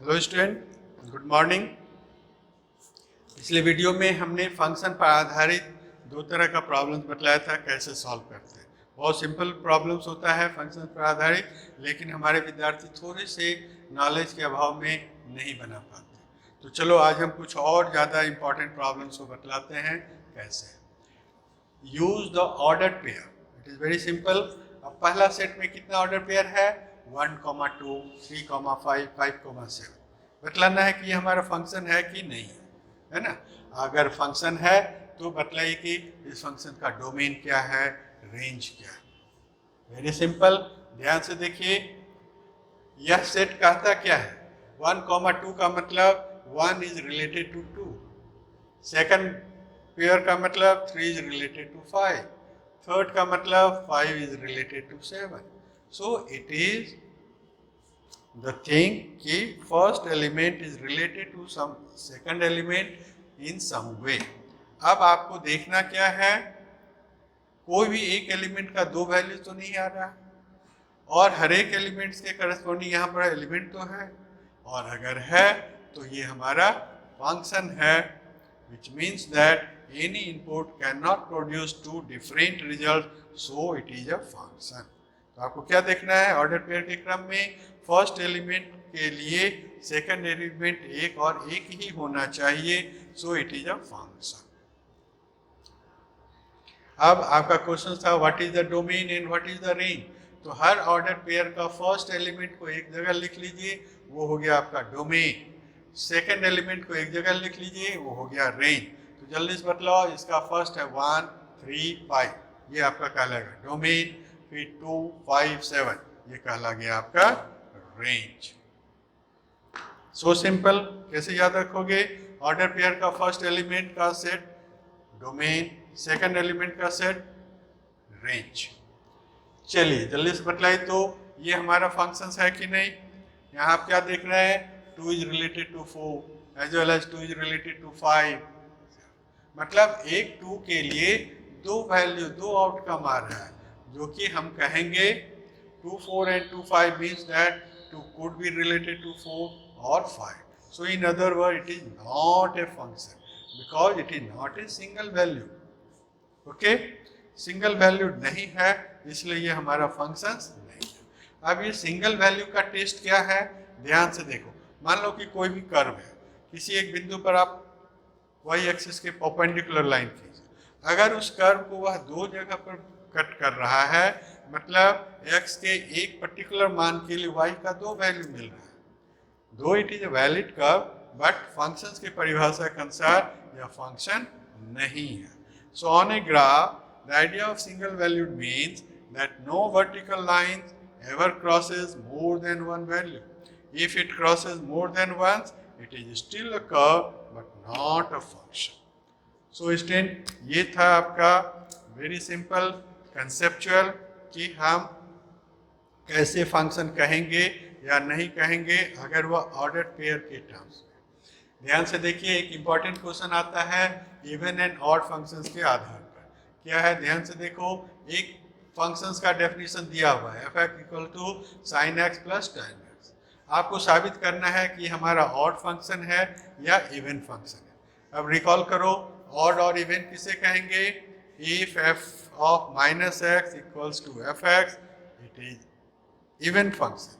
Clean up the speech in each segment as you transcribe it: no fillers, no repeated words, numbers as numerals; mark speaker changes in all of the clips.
Speaker 1: Hello student, good morning. पिछले video में हमने फंक्शन पर आधारित दो तरह का प्रॉब्लम्स बतलाया था कैसे सॉल्व करते हैं। बहुत सिंपल प्रॉब्लम्स होता है फंक्शन पर आधारित, लेकिन हमारे विद्यार्थी थोड़े से नॉलेज के अभाव में नहीं बना पाते। तो चलो आज हम कुछ और ज़्यादा इम्पॉर्टेंट प्रॉब्लम्स को बतलाते हैं कैसे। Use the order pair, it is very simple. अब पहला सेट में कितना ऑर्डर पेयर है? 1, 2, 3, 5, 5, 7। बतलाना है कि ये हमारा फंक्शन है कि नहीं है ना। अगर फंक्शन है तो बतलाइए कि इस फंक्शन का डोमेन क्या है, रेंज क्या है। वेरी सिंपल, ध्यान से देखिए। यह सेट कहता क्या है? 1, 2 का मतलब 1 is related to 2। Second pair का मतलब 3 इज रिलेटेड टू 5। थर्ड का मतलब 5 is related to 7। So it is the thing कि first element is related to some second element in some way। अब आपको देखना क्या है, कोई भी एक एलिमेंट का दो वैल्यू तो नहीं आ रहा, और हर एक एलिमेंट्स के करस्पॉन्डिंग यहाँ पर एलिमेंट तो है, और अगर है तो ये हमारा फंक्शन है, which means that any input cannot produce two different results, so it is a function। तो आपको क्या देखना है, ऑर्डर पेयर के क्रम में फर्स्ट एलिमेंट के लिए सेकंड एलिमेंट एक और एक ही होना चाहिए, सो इट इज अ फंक्शन। अब आपका क्वेश्चन था what is the domain and what is the range. तो हर ऑर्डर पेयर का फर्स्ट एलिमेंट को एक जगह लिख लीजिए, वो हो गया आपका डोमेन। सेकंड एलिमेंट को एक जगह लिख लीजिए, वो हो गया रेंज। तो जल्दी से बतलाओ, इसका फर्स्ट है 1, 3, 5, ये आपका कहलाएगा डोमेन। फिर 2, 5, 7, ये कहला गया आपका रेंज। सो सिंपल, कैसे याद रखोगे? ऑर्डर पेयर का फर्स्ट एलिमेंट का सेट डोमेन, सेकंड एलिमेंट का सेट रेंज। चलिए जल्दी से बतलाइए, तो ये हमारा फंक्शन है कि नहीं। यहाँ आप क्या देख रहे हैं, 2 is related to 4 as well as 2 is related to 5। मतलब एक 2 के लिए दो वैल्यू, दो आउटकम आ रहा है, जो कि हम कहेंगे 2, 4 and 2, 5 means that 2 could be related to 4 or 5. So in other words, it is not a function because it is not a single value. Okay? Single value नहीं है, इसलिए ये हमारा फंक्शन नहीं है। अब ये सिंगल वैल्यू का टेस्ट क्या है, ध्यान से देखो। मान लो कि कोई भी कर्व है, किसी एक बिंदु पर आप वाई एक्सिस के परपेंडिकुलर लाइन खींचे। अगर उस कर्व को वह दो जगह पर कट कर रहा है, मतलब x के एक पर्टिकुलर मान के लिए y का दो वैल्यू मिल रहा है। Though it is a valid curve, but functions की परिभाषा के अनुसार यह फंक्शन नहीं है। So on a graph the idea of single valued means that no vertical line ever crosses more than one value. If it crosses more than once, it is still a curve but not a function. So student, ये था आपका very simple conceptual कि हम कैसे function कहेंगे या नहीं कहेंगे अगर वह ऑर्डर पेयर के टर्म्स में। ध्यान से देखिए, एक इम्पॉर्टेंट क्वेश्चन आता है इवन एंड ऑड फंक्शंस के आधार पर। क्या है, ध्यान से देखो। एक फंक्शंस का डेफिनेशन दिया हुआ है f(x = sin x + tan x)। आपको साबित करना है कि हमारा ऑड फंक्शन है या इवन फंक्शन है। अब रिकॉल करो, ऑड और इवन किसे कहेंगे? If f of minus x equals to fx, it is even function.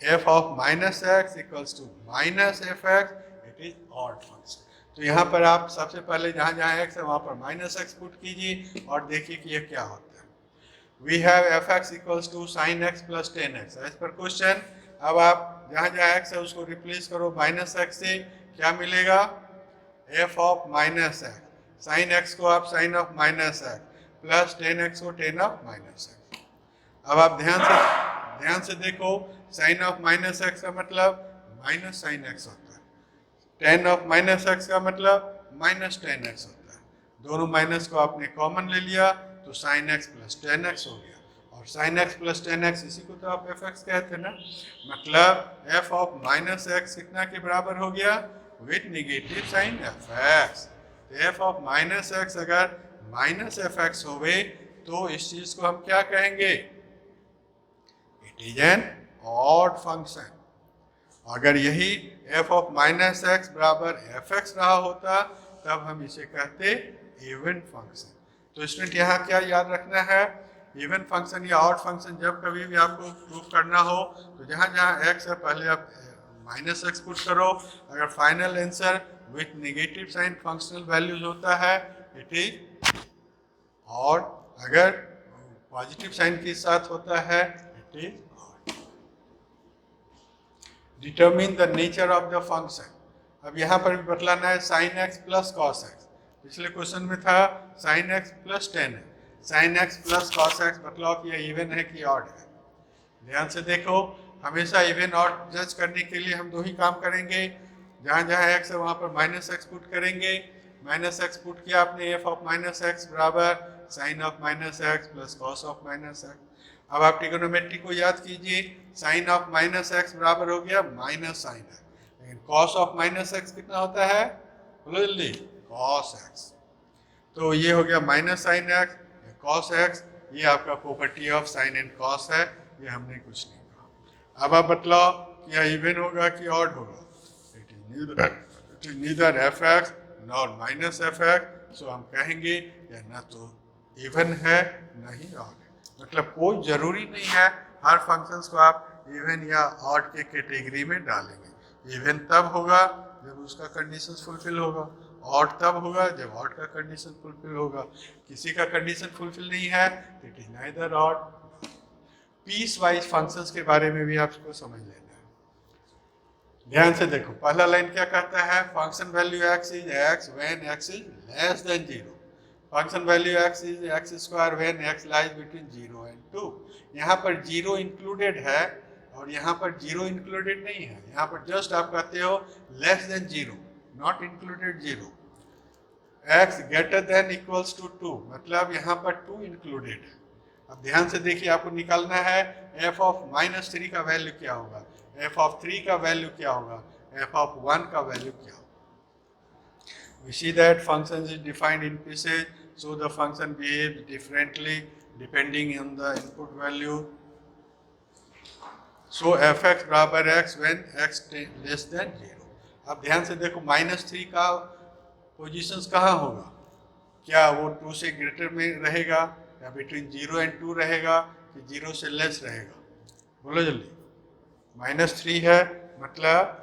Speaker 1: F of minus x equals to minus fx, it is odd function. तो यहाँ पर आप सबसे पहले जहाँ जहाँ x है वहाँ पर माइनस एक्स पुट कीजिए और देखिए कि ये क्या होता है। We have fx equals to sin x + tan x as per question. अब आप जहाँ जहाँ x है उसको रिप्लेस करो माइनस एक्स से, क्या मिलेगा? f of minus x, sine x को आप sine of minus x plus tan x को टेन ऑफ माइनस एक्स। अब आप ध्यान से देखो, साइन ऑफ माइनस एक्स का मतलब माइनस साइन एक्स होता है, टेन ऑफ माइनस एक्स का मतलब माइनस टेन एक्स होता है। दोनों माइनस को आपने कॉमन ले लिया तो sign x plus tan x हो गया, और sign x plus tan x इसी को तो आप एफ एक्स कहते हैं ना। मतलब एफ ऑफ माइनस एक्स कितना के बराबर हो गया? With negative sign f x. F of minus x अगर माइनस एफ एक्स होवे तो इस चीज को हम क्या कहेंगे? It is an odd function. अगर यही f ऑफ माइनस एक्स बराबर एफ एक्स रहा होता तब हम इसे कहते इवन फंक्शन। तो स्टूडेंट यहाँ क्या याद रखना है, इवन फंक्शन या ऑड फंक्शन जब कभी भी आपको प्रूफ करना हो तो जहाँ जहाँ x है पहले आप माइनस एक्स पुट करो। अगर final answer with negative sign functional values होता है इट इज ऑड, अगर पॉजिटिव साइन के साथ होता है it is odd. Determine the nature of the function. अब यहाँ पर भी बतलाना है sine x plus cos x. पिछले क्वेश्चन में था साइन एक्स प्लस 10 है, sine x plus cos x बतलाओ कि यह इवन है कि ऑड है। ध्यान से देखो, हमेशा इवन ऑड जज करने के लिए हम दो ही काम करेंगे, जहाँ जहाँ एक्स है वहाँ पर माइनस एक्स पुट करेंगे। माइनस एक्स पुट किया आपने, एफ ऑफ माइनस एक्स बराबर sine of minus x plus cos of minus x. अब आप ट्रिग्नोमेट्री को याद कीजिए, साइन ऑफ माइनस एक्स बराबर हो गया माइनस साइन एक्स, लेकिन कॉस ऑफ माइनस एक्स कितना होता है, बोलो जल्दी, कॉस एक्स। तो ये हो गया minus sine x, cos x, ये आपका property of sine and cos है, ये हमने कुछ नहीं कहा। अब आप बतलाओ कि यह इवन होगा कि ऑड होगा। It is neither f x nor minus f x, so हम कहेंगे यह ना तो इवन है ना ही ऑड है। मतलब कोई जरूरी नहीं है हर फंक्शंस को आप इवन या ऑड के कैटेगरी में डालेंगे। इवन तब होगा जब उसका कंडीशन फुलफिल होगा, ऑड तब होगा जब ऑड का कंडीशन फुलफिल होगा। किसी का कंडीशन फुलफिल नहीं है तो it is neither odd. Piecewise functions के बारे में भी आपको समझ लेना है। ध्यान से देखो, पहला लाइन क्या कहता है, function value x is x when x is less than 0। Function value x is x square when x lies between 0 and 2। यहाँ पर 0 इंक्लूडेड है और यहाँ पर 0 इंक्लूडेड नहीं है। यहाँ पर जस्ट आप कहते हो less than 0, not included 0। x greater than equals to 2, मतलब यहाँ पर 2 इंक्लूडेड है। अब ध्यान से देखिए, आपको निकालना है f ऑफ माइनस 3 का वैल्यू क्या होगा, f ऑफ 3 का वैल्यू क्या होगा, f ऑफ 1 का वैल्यू क्या होगा। We see that function is defined in pieces, so the function behaves differently depending on the input value. So fx बराबर x when x less than 0। अब ध्यान से देखो, -3 का पोजीशंस कहाँ होगा, क्या वो 2 से ग्रेटर में रहेगा या बिटवीन 0 एंड 2 रहेगा कि 0 से लेस रहेगा, बोलो जल्दी। -3 है मतलब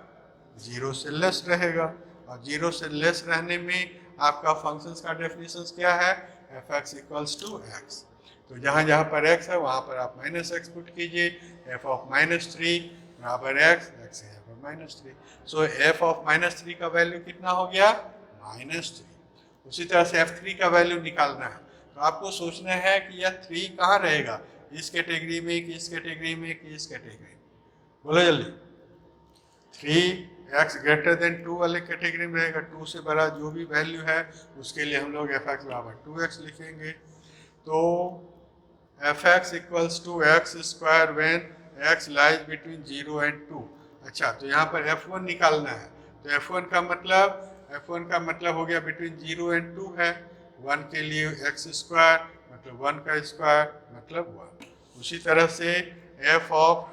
Speaker 1: 0 से लेस रहेगा, और 0 से लेस रहने में आपका फंक्शंस का डेफिनेशन क्या है, f x equals to x. तो जहाँ जहाँ पर x है वहाँ पर आप माइनस एक्स पुट कीजिए, एफ ऑफ -3 बराबर एक्स, एक्स है -3। सो एफ ऑफ -3 का वैल्यू कितना हो गया, -3। उसी तरह से f3 का वैल्यू निकालना है, तो आपको सोचना है कि यह 3 कहाँ रहेगा, इस कैटेगरी में कि इस कैटेगरी में कि इस कैटेगरी में, बोलो जल्दी। 3x ग्रेटर देन 2 वाले कैटेगरी में रहेगा, 2 से बड़ा जो भी वैल्यू है उसके लिए हम लोग एफ एक्स बराबर 2x लिखेंगे। तो f x equals to x square when x lies between 0 and 2। अच्छा, तो यहाँ पर f1 निकालना है, तो f1 का मतलब हो गया बिटवीन 0 एंड 2 है। 1 के लिए x स्क्वायर मतलब 1 का स्क्वायर मतलब 1। उसी तरह से f ऑफ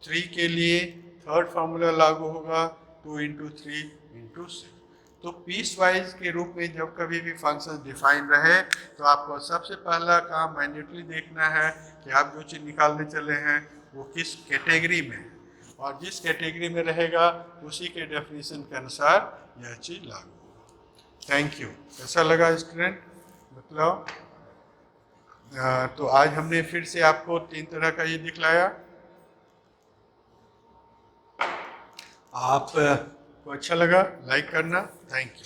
Speaker 1: 3 के लिए थर्ड फार्मूला लागू होगा, 2 इंटू 3 इंटू 6। तो पीस वाइज के रूप में जब कभी भी फंक्शन डिफाइन रहे तो आपको सबसे पहला काम माइन्यूटली देखना है कि आप जो चीज़ निकालने चले हैं वो किस कैटेगरी में है, और जिस कैटेगरी में रहेगा उसी के डेफिनेशन के अनुसार यह चीज़ लागू होगा। Thank you. कैसा लगा स्टूडेंट, मतलब तो आज हमने फिर से आपको 3 तरह का ये दिखलाया। आप को अच्छा लगा लाइक करना, थैंक यू।